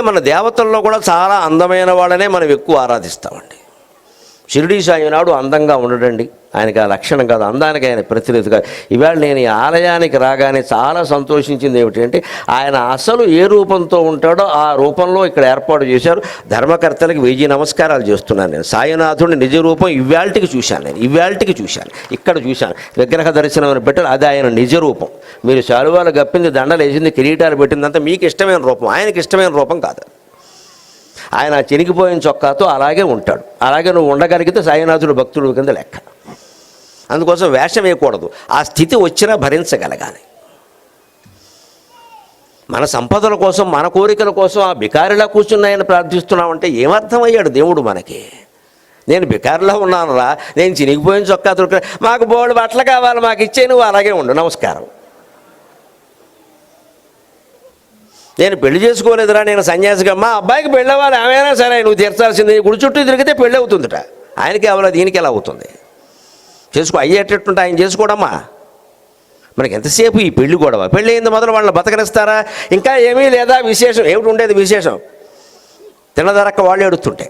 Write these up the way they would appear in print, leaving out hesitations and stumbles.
మన దేవతల్లో కూడా చాలా అందమైన వాళ్ళనే మనం ఎక్కువ ఆరాధిస్తామండి. షిరిడీ సాయి నాడు అందంగా ఉండడండి, ఆయనకి ఆ లక్షణం కాదు, అందానికి ఆయన ప్రతినిధి కాదు. ఇవాళ నేను ఈ ఆలయానికి రాగానే చాలా సంతోషించింది ఏమిటంటే ఆయన అసలు ఏ రూపంతో ఉంటాడో ఆ రూపంలో ఇక్కడ ఏర్పాటు చేశారు. ధర్మకర్తలకు 1000 నమస్కారాలు చేస్తున్నాను నేను. సాయినాథుడిని నిజ రూపం ఇవాళకి చూశాను, ఇక్కడ చూశాను. విగ్రహ దర్శనం అని పెట్టారు, అది ఆయన నిజ రూపం. మీరు శాలువాలు గప్పింది, దండలు వేసింది, కిరీటాలు పెట్టిందంతా మీకు ఇష్టమైన రూపం, ఆయనకి ఇష్టమైన రూపం కాదు. ఆయన చినిగిపోయిన చొక్కాతో అలాగే ఉంటాడు. అలాగే నువ్వు ఉండగలిగితే సాయినాథుడు భక్తుడు కింద లెక్క. అందుకోసం వేషం వేయకూడదు, ఆ స్థితి వచ్చినా భరించగలగాలి. మన సంపదల కోసం, మన కోరికల కోసం ఆ బికారిలా కూర్చున్నాయని ప్రార్థిస్తున్నామంటే ఏమర్థమయ్యాడు దేవుడు మనకి? నేను బికారిలా ఉన్నానురా, నేను చినిగిపోయిన చొక్కా దొరికిన, మాకు బోల్డ్ బట్టలు కావాలి, మాకు ఇచ్చే, నువ్వు అలాగే ఉండు, నమస్కారం. నేను పెళ్లి చేసుకోలేదురా, నేను సన్యాసిగా, మా అబ్బాయికి పెళ్ళి అవ్వాలి, ఏమైనా సరే నువ్వు తీర్చాల్సింది. గుడి చుట్టూ తిరిగితే పెళ్ళి అవుతుందిట, ఆయనకి అవ్వాలి, దీనికి ఎలా అవుతుంది? అయ్యేటట్టుంటే ఆయన చేసుకోవడమ్మా. మనకి ఎంతసేపు ఈ పెళ్లి గొడవ, పెళ్ళి అయింది మొదలు వాళ్ళని బతకనిస్తారా? ఇంకా ఏమీ లేదా విశేషం? ఏమిటి ఉండేది విశేషం? తినదరక్క వాళ్ళు ఏడుస్తుంటే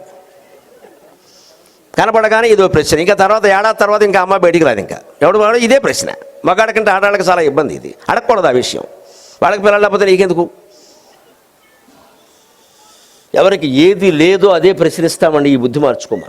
కనపడగానే ఇదో ప్రశ్న. ఇంకా తర్వాత ఏడాది తర్వాత ఇంకా అమ్మ బయటికి రాదు, ఇంకా ఎవడు వాడు ఇదే ప్రశ్న. మగాడికంటే ఆడవాళ్ళకి చాలా ఇబ్బంది ఇది, అడగకూడదు ఆ విషయం. వాళ్ళకి పిల్లలు లేకపోతే నీకెందుకు? ఎవరికి ఏది లేదో అదే ప్రశ్నిస్తామండి. ఈ బుద్ధి మార్చుకోమని.